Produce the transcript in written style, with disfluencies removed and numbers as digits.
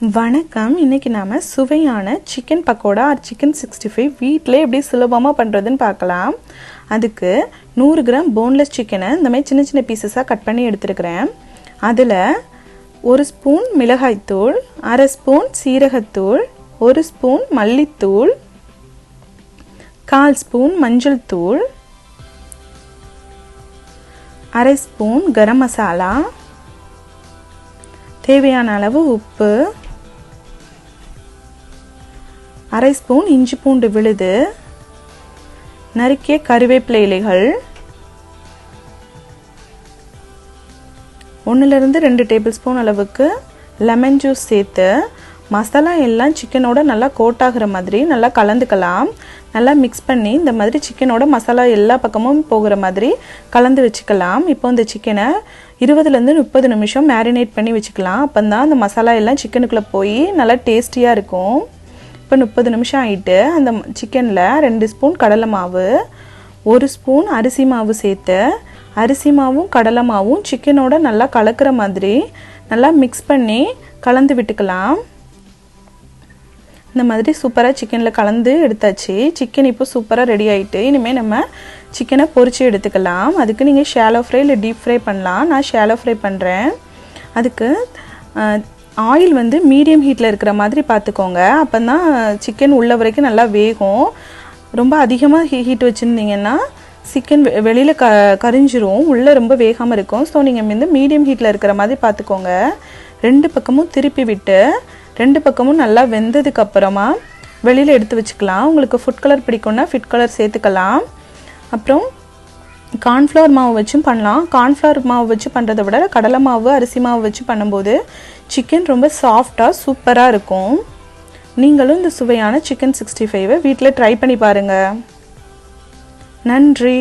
வணக்கம். இன்னைக்கு நாம சுவையான சிக்கன் பக்கோடா ஆர் சிக்கன் 65 வீட்டிலே எப்படி சுலபமாக பண்ணுறதுன்னு பார்க்கலாம். அதுக்கு 100 கிராம் போன்லெஸ் சிக்கனை இந்த மாதிரி சின்ன சின்ன பீசஸாக கட் பண்ணி எடுத்துருக்கிறேன். அதில் 1 ஸ்பூன் மிளகாய்த்தூள், அரை ஸ்பூன் சீரகத்தூள், 1 ஸ்பூன் மல்லித்தூள், 1/4 ஸ்பூன் மஞ்சள் தூள், அரை ஸ்பூன் கரம் மசாலா, தேவையான அளவு உப்பு, அரை ஸ்பூன் இஞ்சி பூண்டு விழுது, நறுக்கிய கறிவேப்பிலை இலைகள், 1-2 டேபிள் ஸ்பூன் அளவுக்கு லெமன் ஜூஸ் சேர்த்து மசாலா எல்லாம் சிக்கனோட நல்லா கோட் ஆகிற மாதிரி நல்லா கலந்துக்கலாம். நல்லா மிக்ஸ் பண்ணி இந்த மாதிரி சிக்கனோட மசாலா எல்லா பக்கமும் போகிற மாதிரி கலந்து வச்சுக்கலாம். இப்போ இந்த சிக்கனை 20-30 நிமிஷம் மேரினேட் பண்ணி வச்சுக்கலாம். அப்போ தான் அந்த மசாலா எல்லாம் சிக்கனுக்குள்ளே போய் நல்லா டேஸ்டியாக இருக்கும். இப்போ 30 நிமிஷம் ஆகிட்டு அந்த சிக்கனில் 2 ஸ்பூன் கடலை மாவு, 1 ஸ்பூன் அரிசி மாவு சேர்த்து அரிசி மாவும் கடலை மாவும் சிக்கனோட நல்லா கலக்கிற மாதிரி நல்லா மிக்ஸ் பண்ணி கலந்து விட்டுக்கலாம். இந்த மாதிரி சூப்பராக சிக்கனில் கலந்து எடுத்தாச்சு. சிக்கன் இப்போ சூப்பராக ரெடி ஆகிட்டு இனிமேல் நம்ம சிக்கனை பொரித்து எடுத்துக்கலாம். அதுக்கு நீங்கள் ஷாலோ ஃப்ரை இல்லை டீப் ஃப்ரை பண்ணலாம். நான் ஷாலோ ஃப்ரை பண்ணுறேன். அதுக்கு ஆயில் வந்து மீடியம் ஹீட்டில் இருக்கிற மாதிரி பார்த்துக்கோங்க. அப்போ தான் சிக்கன் உள்ள வரைக்கும் நல்லா வேகும். ரொம்ப அதிகமாக ஹீட் வச்சுருந்தீங்கன்னா சிக்கன் வெளியில் கரிஞ்சிரும், உள்ளே ரொம்ப வேகாமல் இருக்கும். ஸோ நீங்கள் வந்து மீடியம் ஹீட்டில் இருக்கிற மாதிரி பார்த்துக்கோங்க. 2 பக்கமும் திருப்பி விட்டு 2 பக்கமும் நல்லா வெந்ததுக்கப்புறமா வெளியில் எடுத்து வச்சுக்கலாம். உங்களுக்கு ஃபுட் கலர் பிடிக்கும்னா ஃபுட் கலர் சேர்த்துக்கலாம். அப்புறம் கார்ன்ஃப்ளவர் மாவு வச்சும் பண்ணலாம். கார்ன்ஃப்ளவர் மாவு வச்சு பண்ணுறதை விட கடலை மாவு அரிசி மாவு வச்சு பண்ணும்போது சிக்கன் ரொம்ப சாஃப்டாக சூப்பராக இருக்கும். நீங்களும் இந்த சுவையான சிக்கன் 65 வீட்டில் ட்ரை பண்ணி பாருங்கள். நன்றி.